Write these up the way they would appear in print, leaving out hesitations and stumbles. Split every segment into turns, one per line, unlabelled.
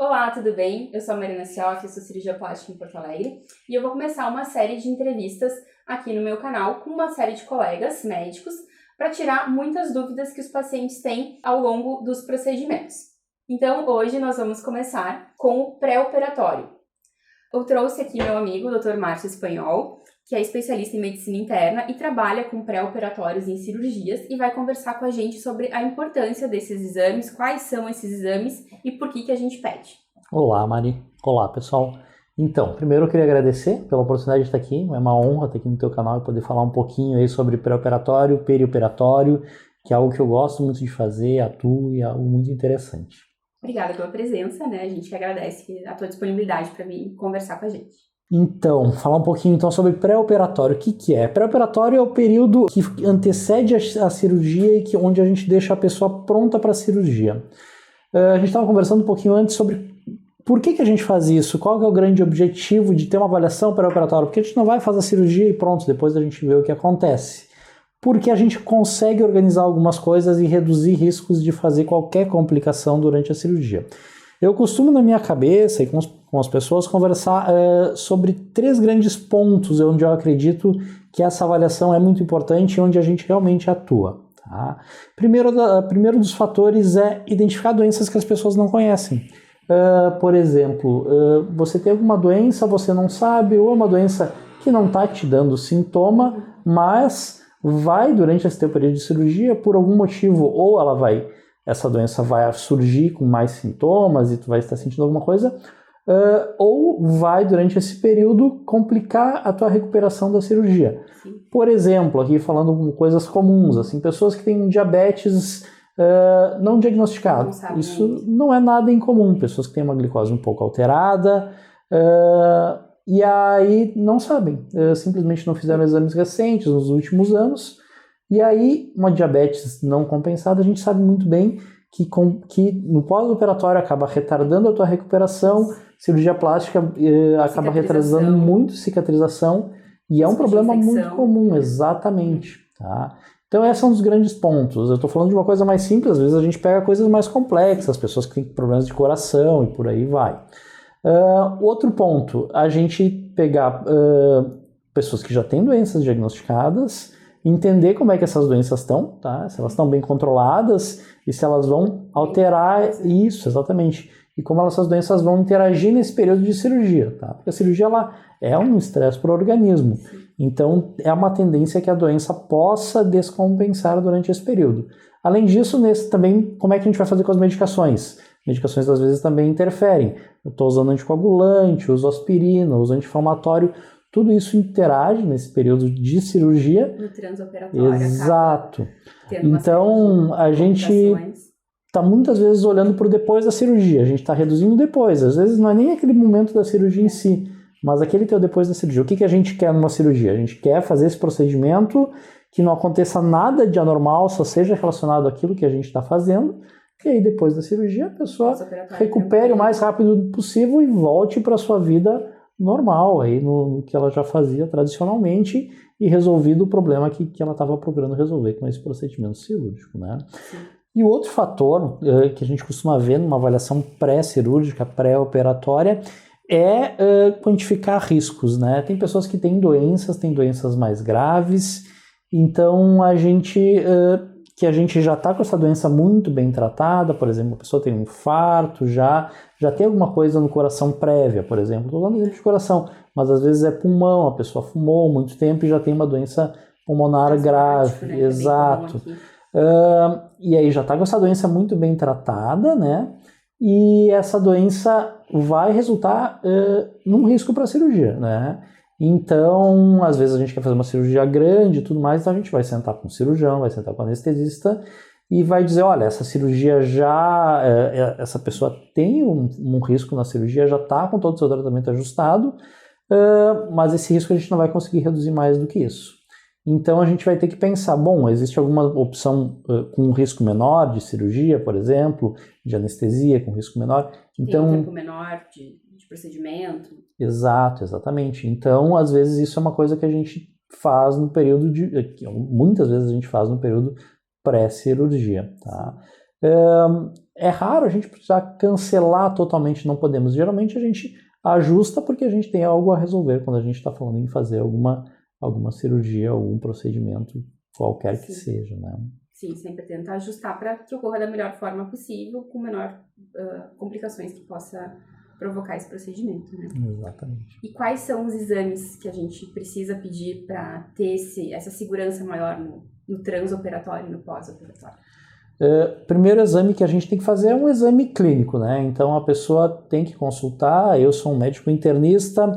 Olá, tudo bem? Eu sou a Marina Sioff, sou cirurgia plástica em Porto Alegre e eu vou começar uma série de entrevistas aqui no meu canal com uma série de colegas médicos para tirar muitas dúvidas que os pacientes têm ao longo dos procedimentos. Então, hoje nós vamos começar com o pré-operatório. Eu trouxe aqui meu amigo, o Dr. Márcio Espanhol, que é especialista em medicina interna e trabalha com pré-operatórios em cirurgias e vai conversar com a gente sobre a importância desses exames, quais são esses exames e por que a gente pede.
Olá, Mari. Olá, pessoal. Então, primeiro eu queria agradecer pela oportunidade de estar aqui. É uma honra estar aqui no teu canal e poder falar um pouquinho aí sobre pré-operatório, perioperatório, que é algo que eu gosto muito de fazer, atuo e é algo muito interessante.
Obrigada pela presença, né? A gente que agradece a tua disponibilidade para vir conversar com a gente.
Então, falar um pouquinho então sobre pré-operatório. O que é? Pré-operatório é o período que antecede a cirurgia e onde a gente deixa a pessoa pronta para a cirurgia. A gente estava conversando um pouquinho antes sobre por que a gente faz isso, qual que é o grande objetivo de ter uma avaliação pré-operatória. Porque a gente não vai fazer a cirurgia e pronto, depois a gente vê o que acontece. Porque a gente consegue organizar algumas coisas e reduzir riscos de fazer qualquer complicação durante a cirurgia. Eu costumo, na minha cabeça e com as pessoas, conversar sobre 3 grandes pontos onde eu acredito que essa avaliação é muito importante e onde a gente realmente atua. Tá? Primeiro dos fatores é identificar doenças que as pessoas não conhecem. Por exemplo, você tem alguma doença, você não sabe, ou é uma doença que não está te dando sintoma, mas vai, durante esse teu período de cirurgia, por algum motivo, ou essa doença vai surgir com mais sintomas e tu vai estar sentindo alguma coisa, ou vai, durante esse período, complicar a tua recuperação da cirurgia.
Sim.
Por exemplo, aqui falando com coisas comuns, assim, pessoas que têm diabetes não diagnosticado. Isso não é nada incomum. Pessoas que têm uma glicose um pouco alterada e aí não sabem, simplesmente não fizeram exames recentes nos últimos anos. E aí, uma diabetes não compensada, a gente sabe muito bem que no pós-operatório acaba retardando a tua recuperação, cirurgia plástica acaba retrasando muito cicatrização, e é um problema muito comum, exatamente. Tá? Então, esse é um dos grandes pontos. Eu estou falando de uma coisa mais simples, às vezes a gente pega coisas mais complexas, pessoas que têm problemas de coração e por aí vai. Outro ponto, a gente pegar pessoas que já têm doenças diagnosticadas, entender como é que essas doenças estão, tá? Se elas estão bem controladas e se elas vão alterar isso, exatamente. E como essas doenças vão interagir nesse período de cirurgia, tá? Porque a cirurgia ela é um estresse para o organismo. Então, é uma tendência que a doença possa descompensar durante esse período. Além disso, também, como é que a gente vai fazer com as medicações? Medicações, às vezes, também interferem. Eu estou usando anticoagulante, uso aspirina, uso anti-inflamatório. Tudo isso interage nesse período de cirurgia.
No transoperatório.
Exato. Então, a gente está muitas vezes olhando para o depois da cirurgia. A gente está reduzindo depois. Às vezes não é nem aquele momento da cirurgia em si, mas aquele teu depois da cirurgia. O que a gente quer numa cirurgia? A gente quer fazer esse procedimento que não aconteça nada de anormal, só seja relacionado àquilo que a gente está fazendo. E aí, depois da cirurgia, a pessoa recupere o mais rápido possível e volte para a sua vida normal, aí no que ela já fazia tradicionalmente e resolvido o problema que ela estava procurando resolver com esse procedimento cirúrgico, né?
Sim.
E o outro fator que a gente costuma ver numa avaliação pré-cirúrgica, pré-operatória, é quantificar riscos, né? Tem pessoas que têm doenças mais graves, então a gente já está com essa doença muito bem tratada, por exemplo, a pessoa tem um infarto, já tem alguma coisa no coração prévia, por exemplo. Estou dando exemplo de coração, mas às vezes é pulmão, a pessoa fumou muito tempo e já tem uma doença pulmonar grave.
Né?
Exato. E aí já está com essa doença muito bem tratada, né? E essa doença vai resultar num risco para a cirurgia, né? Então, às vezes a gente quer fazer uma cirurgia grande e tudo mais, então a gente vai sentar com o cirurgião, vai sentar com o anestesista e vai dizer, olha, essa cirurgia essa pessoa tem um risco na cirurgia, já está com todo o seu tratamento ajustado, mas esse risco a gente não vai conseguir reduzir mais do que isso. Então a gente vai ter que pensar, bom, existe alguma opção com um risco menor de cirurgia, por exemplo, de anestesia com risco menor? Então,
tem um tempo menor de procedimento.
Exato, exatamente. Então, às vezes isso é uma coisa que a gente faz no período muitas vezes a gente faz no período pré-cirurgia, tá? É raro a gente precisar cancelar totalmente, não podemos. Geralmente a gente ajusta porque a gente tem algo a resolver quando a gente está falando em fazer alguma cirurgia, algum procedimento, qualquer que seja, né?
Sim, sempre tenta ajustar para que ocorra da melhor forma possível, com menor complicações que possa provocar esse procedimento, né?
Exatamente.
E quais são os exames que a gente precisa pedir para ter essa segurança maior no transoperatório e no pós-operatório?
Primeiro exame que a gente tem que fazer é um exame clínico, né? Então a pessoa tem que consultar. Eu sou um médico internista.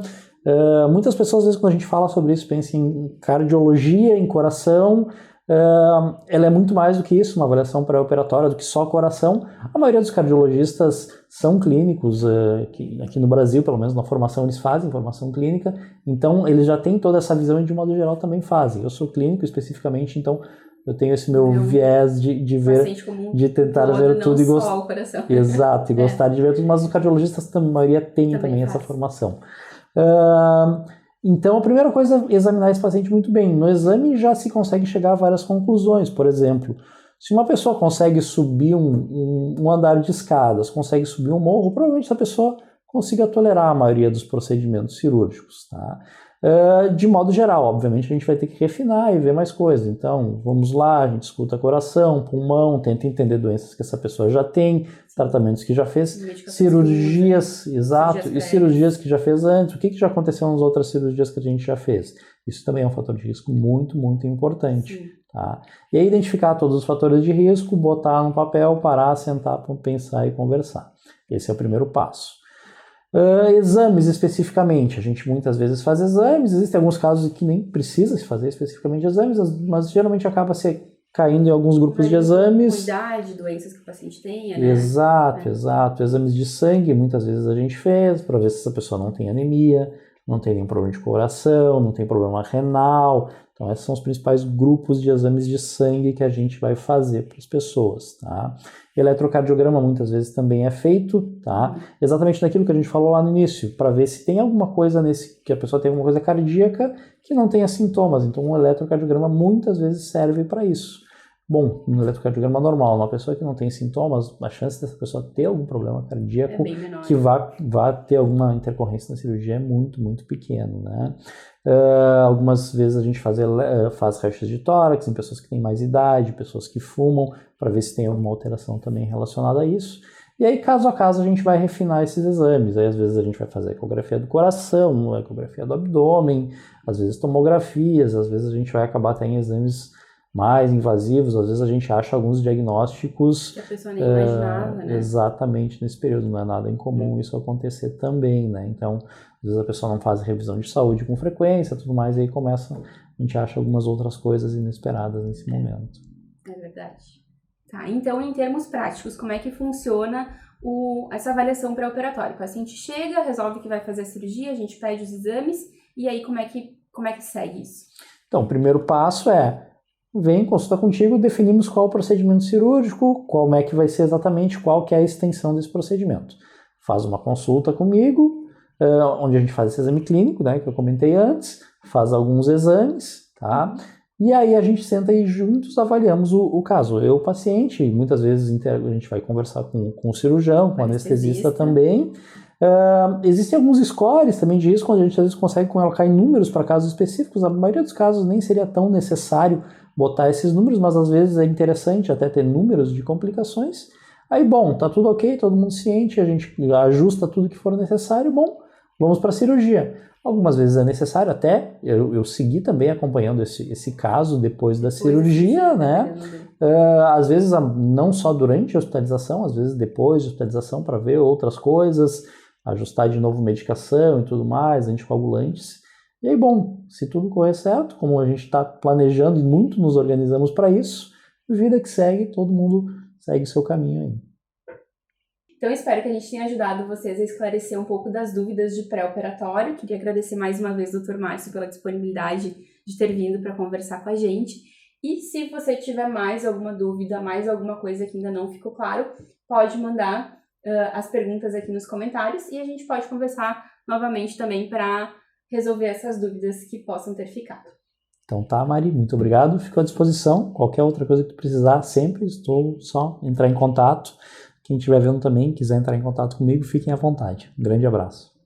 Muitas pessoas, às vezes, quando a gente fala sobre isso, pensam em cardiologia, em coração. Ela é muito mais do que isso, uma avaliação pré-operatória, do que só coração. A maioria dos cardiologistas são clínicos, aqui no Brasil, pelo menos na formação, eles fazem formação clínica, então eles já têm toda essa visão e de modo geral também fazem. Eu sou clínico especificamente, então eu tenho esse meu viés de ver, de tentar ver tudo e gostar. Exato, e gostar de ver tudo, mas os cardiologistas, a maioria tem também essa formação. Então, a primeira coisa é examinar esse paciente muito bem. No exame já se consegue chegar a várias conclusões. Por exemplo, se uma pessoa consegue subir um andar de escadas, consegue subir um morro, provavelmente essa pessoa consiga tolerar a maioria dos procedimentos cirúrgicos, tá? De modo geral, obviamente a gente vai ter que refinar e ver mais coisas. Então, vamos lá, a gente escuta coração, pulmão, tenta entender doenças que essa pessoa já tem, tratamentos que já fez, cirurgias, exato, e cirurgias que já fez antes, o que já aconteceu nas outras cirurgias que a gente já fez. Isso também é um fator de risco muito, muito importante. Tá? E aí identificar todos os fatores de risco, botar no papel, parar, sentar, pensar e conversar. Esse é o primeiro passo. Exames especificamente, a gente muitas vezes faz exames, existem alguns casos que nem precisa se fazer especificamente exames, mas geralmente acaba se caindo em alguns grupos de exames.
Idade, doenças que o paciente tenha, né?
Exato. Exames de sangue, muitas vezes a gente fez, para ver se essa pessoa não tem anemia, não tem nenhum problema de coração, não tem problema renal. Então, esses são os principais grupos de exames de sangue que a gente vai fazer para as pessoas, tá? Eletrocardiograma muitas vezes também é feito, tá? Exatamente naquilo que a gente falou lá no início, para ver se tem alguma coisa que a pessoa tem alguma coisa cardíaca que não tenha sintomas. Então, um eletrocardiograma muitas vezes serve para isso. Bom, no eletrocardiograma normal, uma pessoa que não tem sintomas, a chance dessa pessoa ter algum problema cardíaco que vá ter alguma intercorrência na cirurgia é muito, muito pequeno, né? Algumas vezes a gente faz rachas de tórax em pessoas que têm mais idade, pessoas que fumam, para ver se tem alguma alteração também relacionada a isso. E aí, caso a caso, a gente vai refinar esses exames. Aí, às vezes, a gente vai fazer ecografia do coração, ecografia do abdômen, às vezes tomografias, às vezes a gente vai acabar até em exames mais invasivos, às vezes a gente acha alguns diagnósticos
que a pessoa nem imaginava, né?
Exatamente nesse período, não é nada incomum isso acontecer também, né? Então, às vezes a pessoa não faz revisão de saúde com frequência, tudo mais, e aí a gente acha algumas outras coisas inesperadas nesse momento.
É verdade. Tá, então em termos práticos, como é que funciona essa avaliação pré-operatória? O paciente chega, resolve que vai fazer a cirurgia, a gente pede os exames, e aí como é que segue isso?
Então, o primeiro passo vem, consulta contigo, definimos qual o procedimento cirúrgico, como é que vai ser exatamente, qual que é a extensão desse procedimento. Faz uma consulta comigo, onde a gente faz esse exame clínico, né, que eu comentei antes, faz alguns exames, tá? E aí a gente senta e juntos avaliamos o caso. Eu, paciente, muitas vezes a gente vai conversar com o cirurgião, com o anestesista também. Existem alguns scores também de risco, onde a gente às vezes consegue colocar em números para casos específicos. Na maioria dos casos nem seria tão necessário botar esses números, mas às vezes é interessante até ter números de complicações. Aí, bom, tá tudo ok, todo mundo ciente, a gente ajusta tudo que for necessário, bom, vamos para a cirurgia. Algumas vezes é necessário até, eu segui também acompanhando esse caso depois da cirurgia, né? Às vezes não só durante a hospitalização, às vezes depois de hospitalização para ver outras coisas, ajustar de novo medicação e tudo mais, anticoagulantes. E aí, bom, se tudo correr certo, como a gente está planejando e muito nos organizamos para isso, vida que segue, todo mundo segue o seu caminho aí.
Então, espero que a gente tenha ajudado vocês a esclarecer um pouco das dúvidas de pré-operatório. Queria agradecer mais uma vez ao Dr. Márcio pela disponibilidade de ter vindo para conversar com a gente. E se você tiver mais alguma dúvida, mais alguma coisa que ainda não ficou claro, pode mandar as perguntas aqui nos comentários e a gente pode conversar novamente também para resolver essas dúvidas que possam ter ficado.
Então tá, Mari, muito obrigado. Fico à disposição. Qualquer outra coisa que tu precisar, sempre estou só entrar em contato, Quem estiver vendo também, quiser entrar em contato comigo, fiquem à vontade. Um grande abraço.